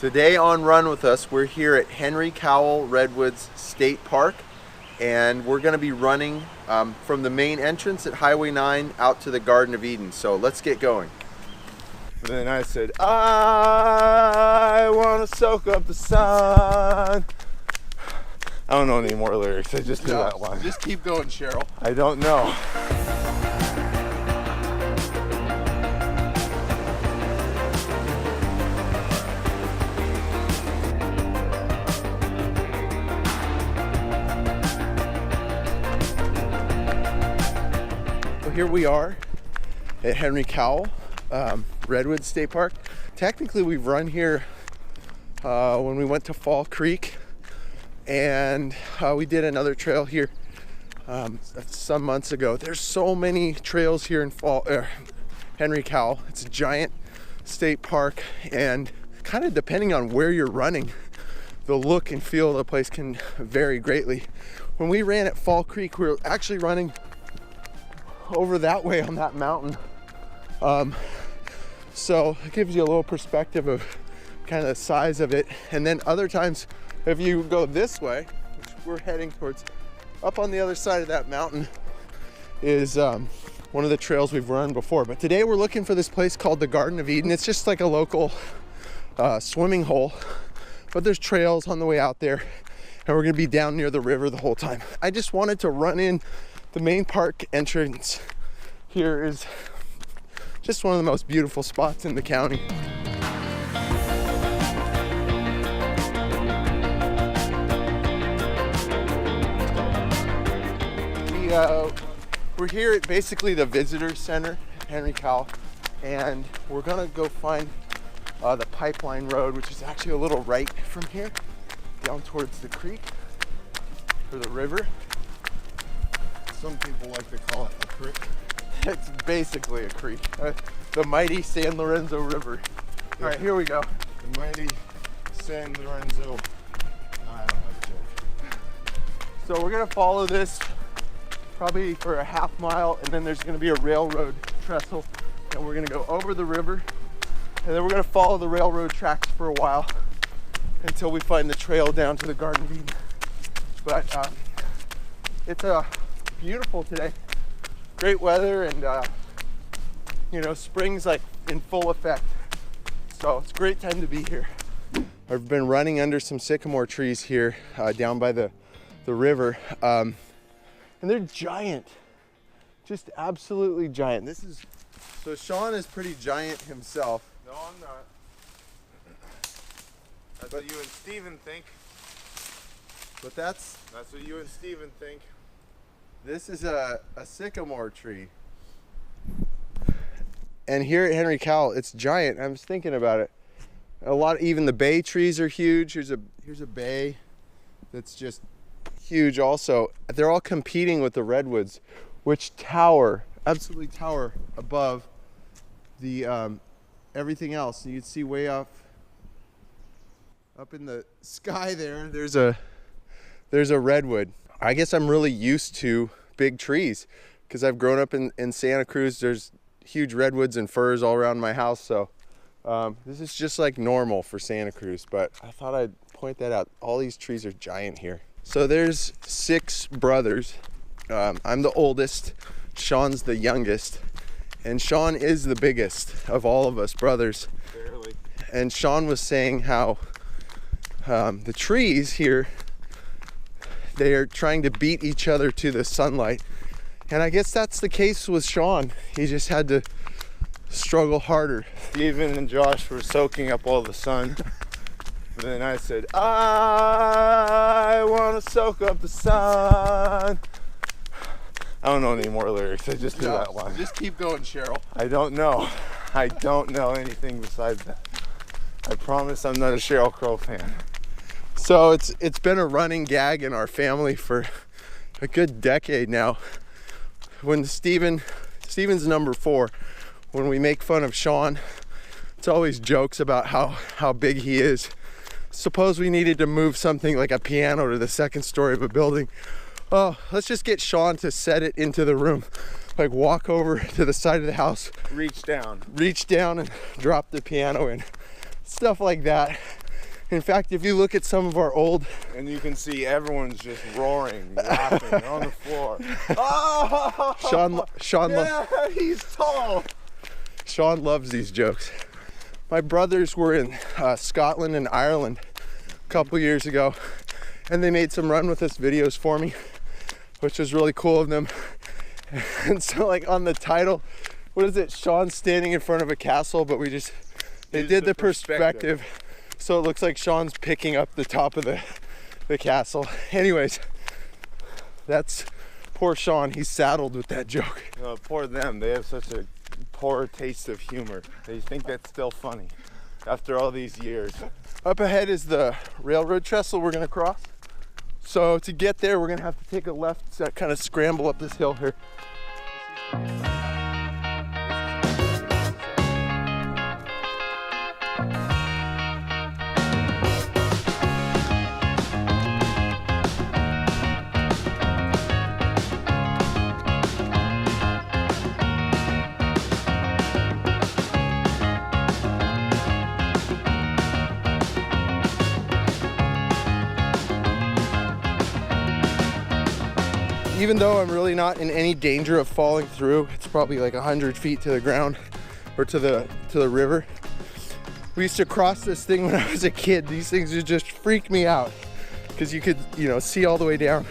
Today on Run With Us, we're here at Cowell Redwoods State Park, and we're going to be running from the main entrance at Highway 9 out to the Garden of Eden. So let's get going. And then I said, I want to soak up the sun. I don't know any more lyrics. I just knew that one. Just keep going, Cheryl. I don't know. Here we are at Cowell Redwoods State Park. Technically, we've run here when we went to Fall Creek, and we did another trail here some months ago. There's so many trails here in Cowell. It's a giant state park, and kind of depending on where you're running, the look and feel of the place can vary greatly. When we ran at Fall Creek, we were actually running over that way on that mountain, so it gives you a little perspective of kind of the size of it. And then other times, if you go this way, which we're heading towards, up on the other side of that mountain is one of the trails we've run before. But today we're looking for this place called the Garden of Eden. It's just like a local swimming hole, but there's trails on the way out there, and we're gonna be down near the river the whole time. I just wanted to run in. The main park entrance here is just one of the most beautiful spots in the county. We're here at basically the visitor center at Cowell, and we're gonna go find the pipeline road, which is actually a little right from here down towards the creek or the river. Some people like to call it a creek. It's basically a creek. The mighty San Lorenzo River. All right, here we go. The mighty San Lorenzo. No, I don't like a joke. So we're gonna follow this probably for a half mile, and then there's gonna be a railroad trestle, and we're gonna go over the river, and then we're gonna follow the railroad tracks for a while until we find the trail down to the Garden of Eden. But it's beautiful today. Great weather, and spring's like in full effect. So it's a great time to be here. I've been running under some sycamore trees here down by the river, and they're giant, just absolutely giant. So Sean is pretty giant himself. No, I'm not. That's what you and Steven think. But that's what you and Steven think. This is a sycamore tree. And here at Cowell, it's giant. I was thinking about it. Even the bay trees are huge. Here's a bay that's just huge also. They're all competing with the redwoods, which absolutely tower above the everything else. You can see way up in the sky there's a redwood. I guess I'm really used to big trees because I've grown up in Santa Cruz. There's huge redwoods and firs all around my house. So this is just like normal for Santa Cruz, but I thought I'd point that out. All these trees are giant here. So there's 6 brothers. I'm the oldest. Sean's the youngest. And Sean is the biggest of all of us brothers. Barely. And Sean was saying how the trees here, they are trying to beat each other to the sunlight. And I guess that's the case with Sean. He just had to struggle harder. Steven and Josh were soaking up all the sun. And then I said, I want to soak up the sun. I don't know any more lyrics. I just knew that one. Just keep going, Cheryl. I don't know anything besides that. I promise I'm not a Sheryl Crow fan. So it's been a running gag in our family for a good decade now. When Steven's number 4, when we make fun of Sean, it's always jokes about how big he is. Suppose we needed to move something like a piano to the 2nd story of a building. Oh, let's just get Sean to set it into the room. Like walk over to the side of the house. Reach down and drop the piano in. Stuff like that. In fact, if you look at some of our old... And you can see everyone's just roaring, laughing on the floor. Oh! Yeah, he's tall. Sean loves these jokes. My brothers were in Scotland and Ireland a couple years ago, and they made some run with us videos for me, which was really cool of them. And so like on the title, what is it? Sean's standing in front of a castle, but they did the perspective. So it looks like Sean's picking up the top of the castle. Anyways, that's poor Sean. He's saddled with that joke. Poor them. They have such a poor taste of humor. They think that's still funny after all these years. Up ahead is the railroad trestle we're gonna cross. So to get there, we're gonna have to take a left, so kind of scramble up this hill here. Even though I'm really not in any danger of falling through, it's probably like 100 feet to the ground or to the river. We used to cross this thing when I was a kid. These things would just freak me out because you could, see all the way down.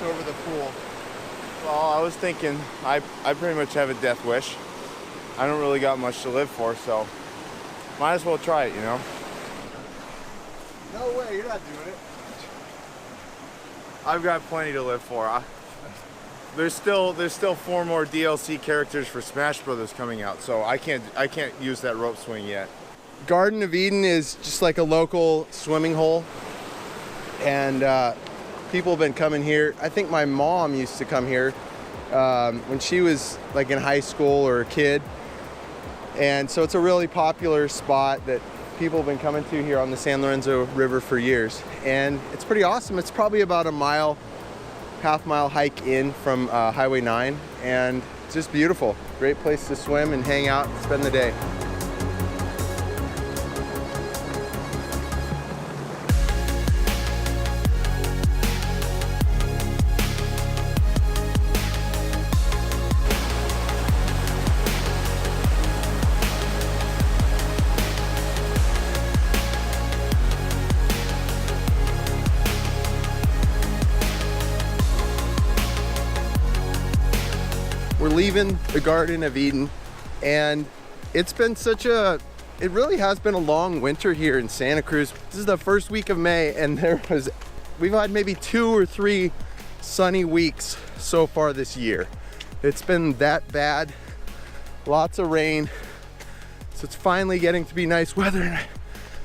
Over the pool. Well, I was thinking, I pretty much have a death wish. I don't really got much to live for, so might as well try it, No way, you're not doing it. I've got plenty to live for. There's still 4 more DLC characters for Smash Brothers coming out, so I can't use that rope swing yet. Garden of Eden is just like a local swimming hole, and people have been coming here. I think my mom used to come here when she was like in high school or a kid. And so it's a really popular spot that people have been coming to here on the San Lorenzo River for years. And it's pretty awesome. It's probably about a half-mile hike in from Highway 9. And it's just beautiful. Great place to swim and hang out and spend the day. We're leaving the Garden of Eden, and it's been it really has been a long winter here in Santa Cruz. This is the first week of May, and we've had maybe 2 or 3 sunny weeks so far this year. It's been that bad, lots of rain, so it's finally getting to be nice weather.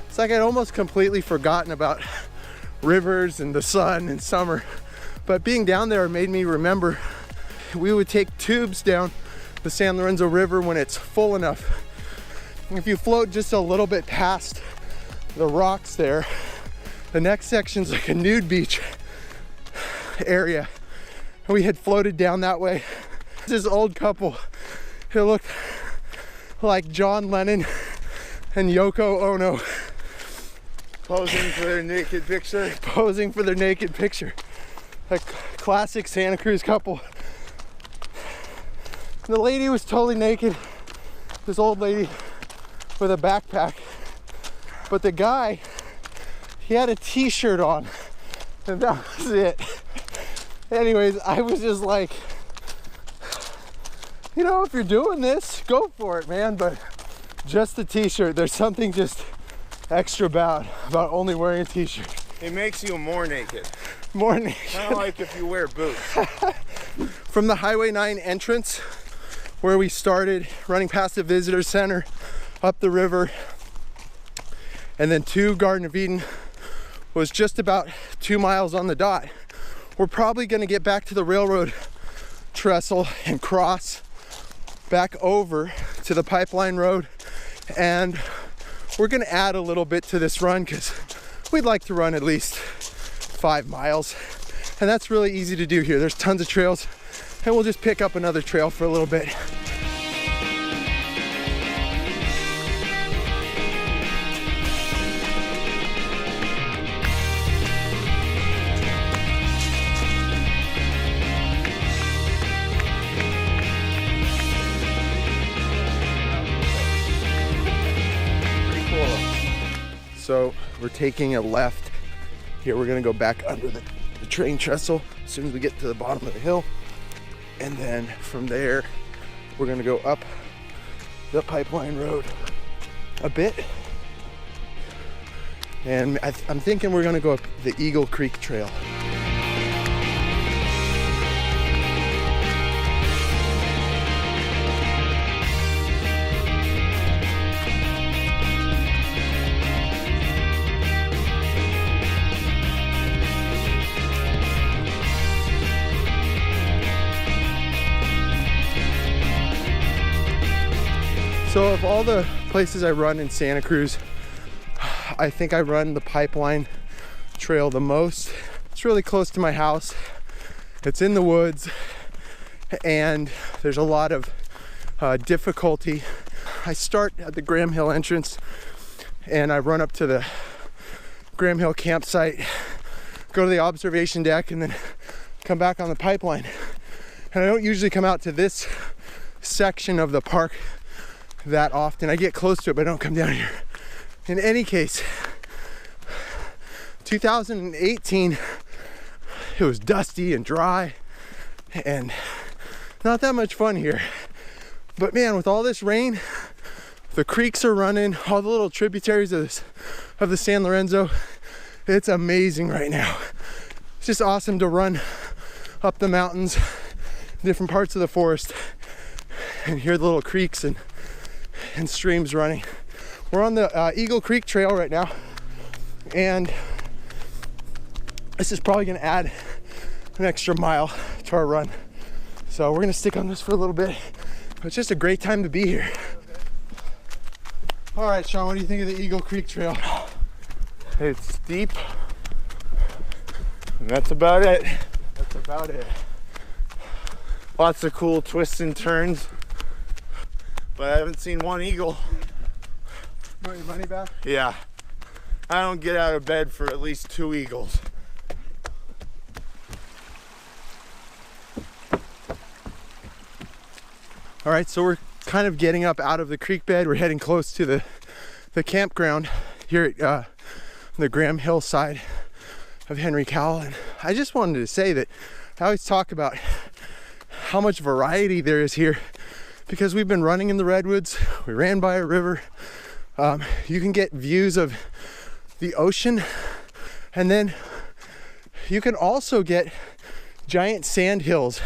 It's like I'd almost completely forgotten about rivers and the sun and summer, but being down there made me remember we would take tubes down the San Lorenzo River when it's full enough. If you float just a little bit past the rocks there, the next section's like a nude beach area. We had floated down that way. This old couple, it looked like John Lennon and Yoko Ono. Posing for their naked picture? Posing for their naked picture. A classic Santa Cruz couple. The lady was totally naked, this old lady with a backpack. But the guy, he had a t-shirt on, and that was it. Anyways, I was just like, you know, if you're doing this, go for it, man. But just the t-shirt, there's something just extra about only wearing a t-shirt. It makes you more naked. More naked. Kind of like if you wear boots. From the Highway 9 entrance, where we started, running past the visitor center, up the river, and then to Garden of Eden, was just about 2 miles on the dot. We're probably gonna get back to the railroad trestle and cross back over to the pipeline road, and we're gonna add a little bit to this run because we'd like to run at least 5 miles, and that's really easy to do here. There's tons of trails, and we'll just pick up another trail for a little bit. So we're taking a left here. We're gonna go back under the train trestle as soon as we get to the bottom of the hill. And then from there, we're gonna go up the pipeline road a bit. And I'm thinking we're gonna go up the Eagle Creek Trail. So of all the places I run in Santa Cruz, I think I run the pipeline trail the most. It's really close to my house. It's in the woods, and there's a lot of difficulty. I start at the Graham Hill entrance, and I run up to the Graham Hill campsite, go to the observation deck, and then come back on the pipeline. And I don't usually come out to this section of the park that often. I get close to it, but I don't come down here. In any case, 2018, it was dusty and dry and not that much fun here. But man, with all this rain, the creeks are running, all the little tributaries of the San Lorenzo, it's amazing right now. It's just awesome to run up the mountains, different parts of the forest, and hear the little creeks and streams running. We're on the Eagle Creek Trail right now, and this is probably gonna add an extra mile to our run. So we're gonna stick on this for a little bit. But it's just a great time to be here. All right, Sean, what do you think of the Eagle Creek Trail? It's steep, and that's about it. That's about it. Lots of cool twists and turns, but I haven't seen one eagle. You want your money back? Yeah, I don't get out of bed for at least 2 eagles. All right, so we're kind of getting up out of the creek bed. We're heading close to the campground here at the Graham Hill side of Henry Cowell. And I just wanted to say that I always talk about how much variety there is here, because we've been running in the Redwoods. We ran by a river. You can get views of the ocean, and then you can also get giant sand hills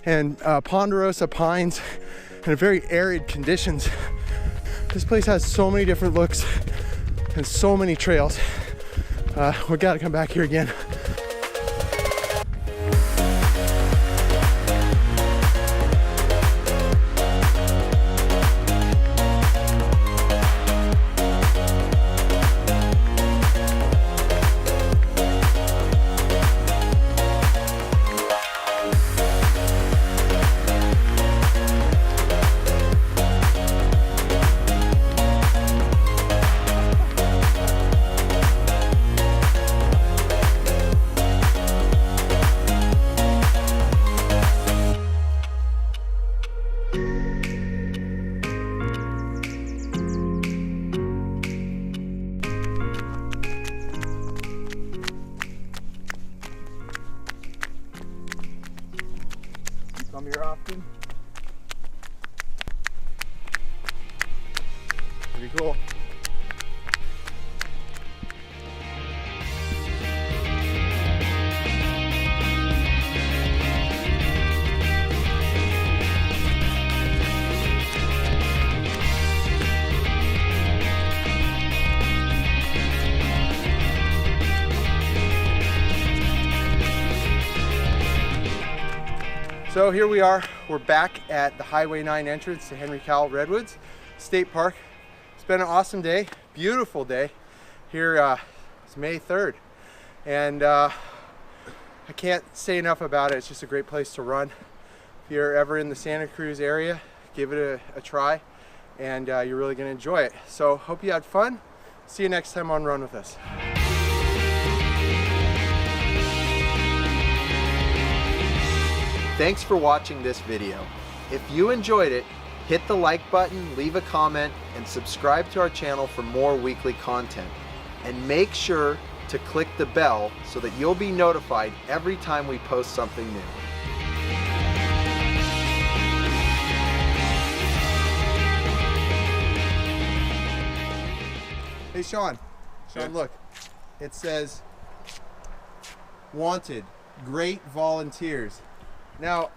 and ponderosa pines and very arid conditions. This place has so many different looks and so many trails. We gotta come back here again. Come here often? Pretty cool. So here we are, we're back at the Highway 9 entrance to Cowell Redwoods State Park. It's been an awesome day, beautiful day. Here, it's May 3rd. And I can't say enough about it, it's just a great place to run. If you're ever in the Santa Cruz area, give it a try, and you're really gonna enjoy it. So hope you had fun. See you next time on Run With Us. Thanks for watching this video. If you enjoyed it, hit the like button, leave a comment, and subscribe to our channel for more weekly content. And make sure to click the bell so that you'll be notified every time we post something new. Hey Sean, look, it says, wanted, great volunteers. Now,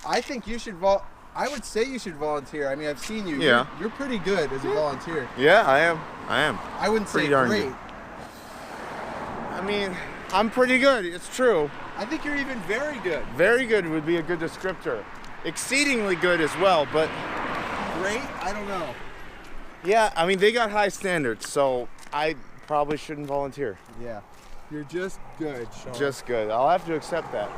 I think you should I would say you should volunteer. I mean, I've seen you. Yeah. You're pretty good as a volunteer. Yeah, I am. I wouldn't say Pretty darn great. good. I mean, I'm pretty good. It's true. I think you're even very good. Very good would be a good descriptor. Exceedingly good as well, but Great? I don't know. yeah, I mean, they got high standards, so I probably shouldn't volunteer. Yeah. You're just good, Sean. Just good. I'll have to accept that.